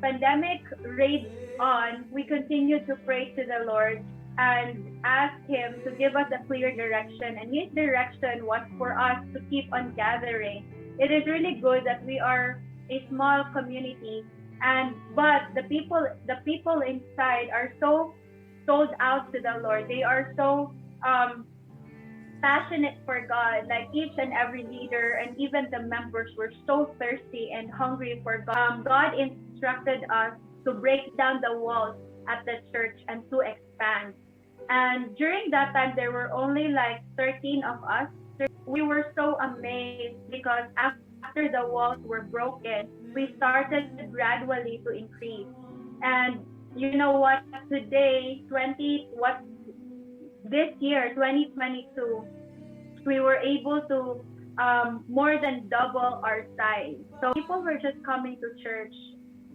pandemic raged on, we continued to pray to the Lord and ask Him to give us a clear direction. And His direction was for us to keep on gathering. It is really good that we are a small community, but the people inside are so sold out to the Lord. They are so passionate for God. Like each and every leader and even the members were so thirsty and hungry for God. God instructed us to break down the walls at the church and to expand. And during that time, there were only like 13 of us. We were so amazed because after the walls were broken, we started gradually to increase. And you know what? Today, this year, 2022, we were able to more than double our size. So people were just coming to church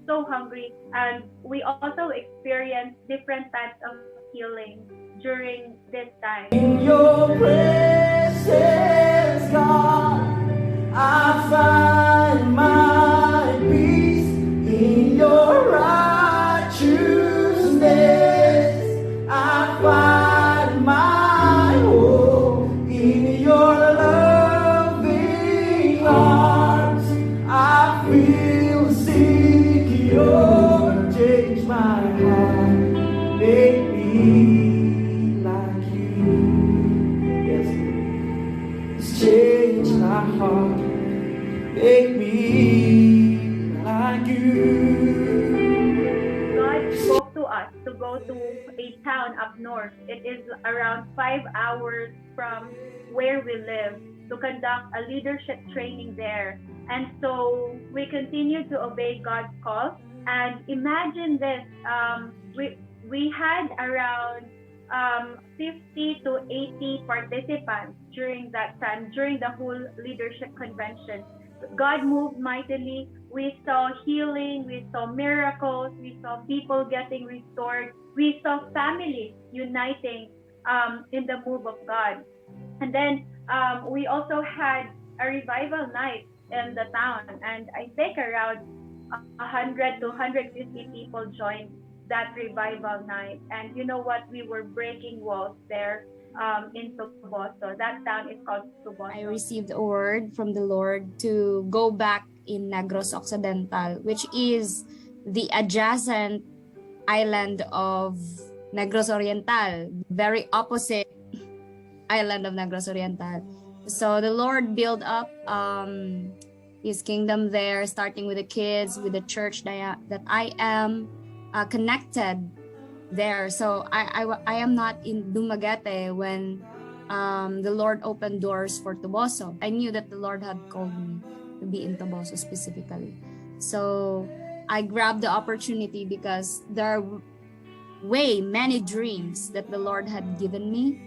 so hungry, and we also experienced different types of healing during this time. In your presence, God, I find my peace. In your righteousness, I find my hope. In your loving arms, I feel secure. Change my heart, make me like you. Yes, change my heart, make me like you. God spoke to us to go to a town up north. It is around 5 hours from where we live, to conduct a leadership training there. And so we continue to obey God's call. And imagine this, we had around 50 to 80 participants during that time, during the whole leadership convention. God moved mightily. We saw healing, we saw miracles, we saw people getting restored, we saw families uniting in the move of God. And then we also had a revival night in the town, and I think around 100 to 150 people joined that revival night. And you know what? We were breaking walls there in Toboso. That town is called Toboso. I received a word from the Lord to go back in Negros Occidental, which is the adjacent island of Negros Oriental, very opposite island of Negros Oriental. So the Lord built up His kingdom there, starting with the kids, with the church that I am connected there. So I am not in Dgte when the Lord opened doors for Toboso. I knew that the Lord had called me to be in Toboso specifically. So I grabbed the opportunity because there are many dreams that the Lord had given me,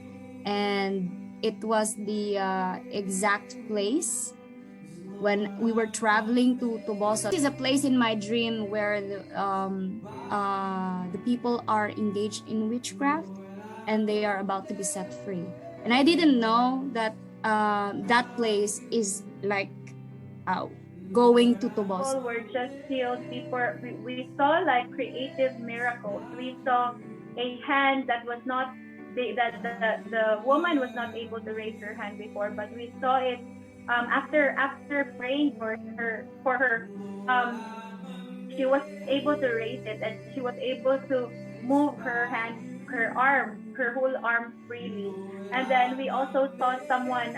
and it was the exact place when we were traveling to Toboso. This is a place in my dream where the people are engaged in witchcraft and they are about to be set free. And I didn't know that that place is like going to Toboso. People were just healed. We saw like creative miracles. We saw a hand that was not, the woman was not able to raise her hand before, but we saw it after praying for her, she was able to raise it, and she was able to move her hand, her whole arm freely. And then we also saw someone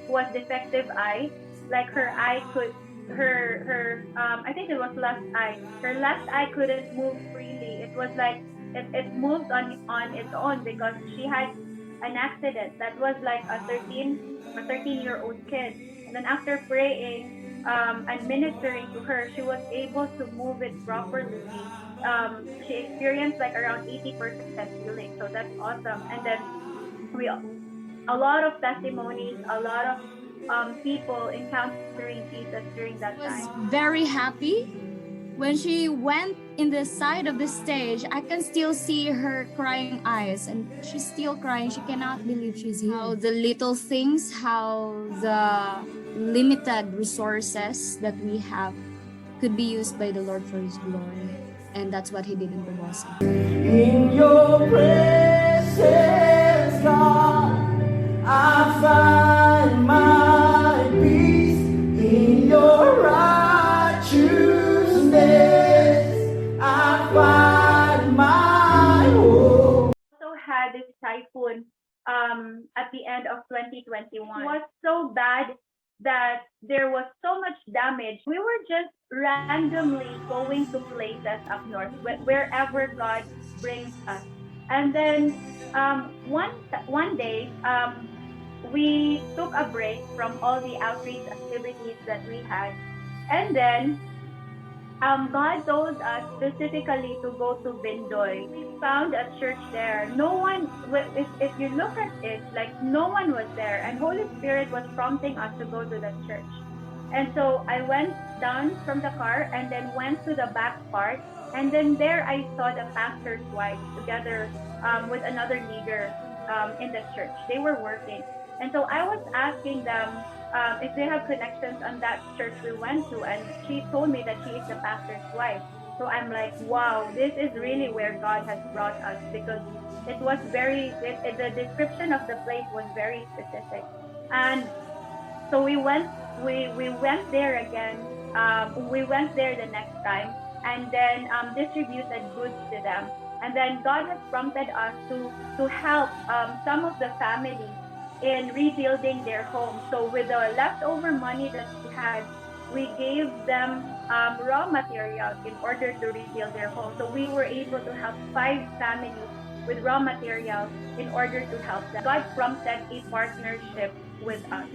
who was defective eye, like her eye could, I think it was left eye. Her left eye couldn't move freely. It was like it moved on its own because she had an accident that was like a 13-year-old kid. And then after praying and ministering to her, she was able to move it properly. She experienced like around 80% healing, so that's awesome. And then a lot of testimonies, a lot of people encountering Jesus during that time. I was very happy when she went in the side of the stage. I can still see her crying eyes, and she's still crying. She cannot believe she's here. How the little things, how the limited resources that we have could be used by the Lord for His glory. And that's what he did in Toboso. In your presence, God, I find my peace. In your righteousness, I find my hope. Also had this typhoon at the end of 2021. It was so bad that there was so much damage. We were just randomly going to places up north, wherever God brings us. And then one day, we took a break from all the outreach activities that we had. And then God told us specifically to go to Bindoy. We found a church there. No one, if you look at it, like no one was there, and Holy Spirit was prompting us to go to that church. And so I went down from the car and then went to the back part, and then there I saw the pastor's wife together with another leader in the church. They were working, and so I was asking them if they have connections on that church we went to, and she told me that she is the pastor's wife. So I'm like, wow, this is really where God has brought us, because it was the description of the place was very specific. And so we went there again. We went there the next time, and then distributed goods to them. And then God has prompted us to help some of the families in rebuilding their homes. So with the leftover money that we had, we gave them raw materials in order to rebuild their homes. So we were able to help 5 families with raw materials in order to help them. God prompted a partnership with us.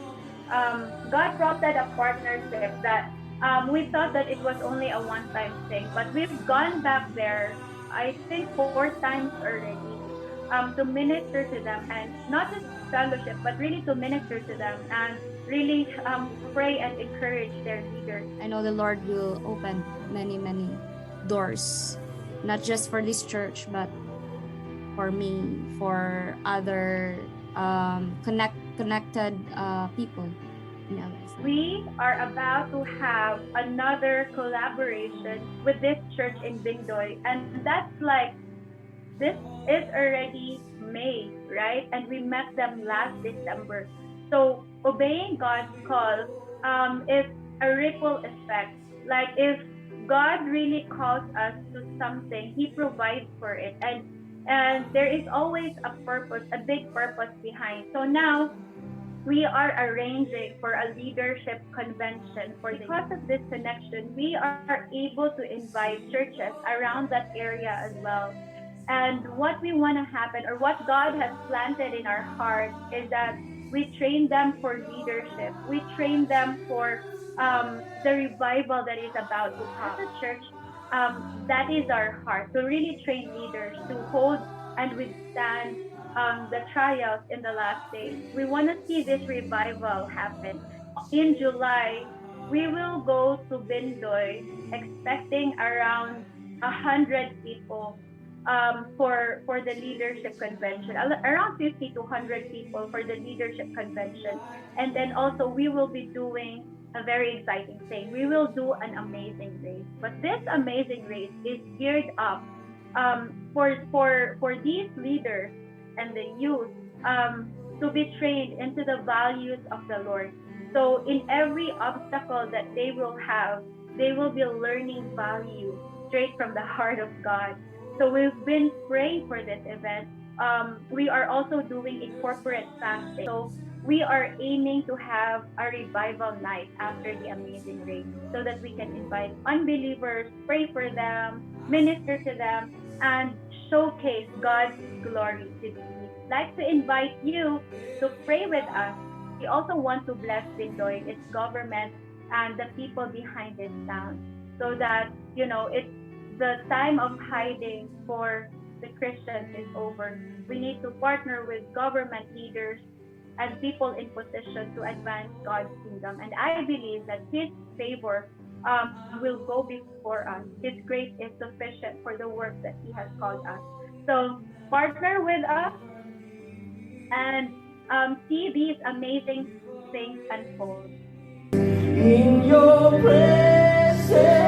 God prompted a partnership that we thought that it was only a one-time thing, but we've gone back there, I think 4 times already, to minister to them, and not just fellowship, but really to minister to them and really pray and encourage their leaders. I know the Lord will open many, many doors, not just for this church, but for me, for other connected people in LA. We are about to have another collaboration with this church in Bindoy, and that's like, this is already May, right? And we met them last December. So obeying God's call is a ripple effect. Like if God really calls us to something, He provides for it, and there is always a purpose, a big purpose behind. So now we are arranging for a leadership convention. Because of this connection, we are able to invite churches around that area as well. And what we want to happen, or what God has planted in our hearts, is that we train them for leadership. We train them for the revival that is about to come. As a church, that is our heart, to really train leaders to hold and withstand the trials in the last days. We want to see this revival happen. In July, we will go to Bindoy, expecting around 100 people for the leadership convention, around 50 to 100 people for the leadership convention. And then also we will be doing a very exciting thing. We will do an amazing race. But this amazing race is geared up for these leaders and the youth to be trained into the values of the Lord. So in every obstacle that they will have, they will be learning value straight from the heart of God. So we've been praying for this event. We are also doing a corporate fasting. So we are aiming to have a revival night after the amazing race, so that we can invite unbelievers, pray for them, minister to them, and showcase God's glory to these. I'd like to invite you to pray with us. We also want to bless Bindoy, its government, and the people behind this town, so that, it's the time of hiding for the Christians is over. We need to partner with government leaders and people in position to advance God's kingdom. And I believe that His favor will go before us. His grace is sufficient for the work that He has called us. So partner with us and see these amazing things unfold. In your presence.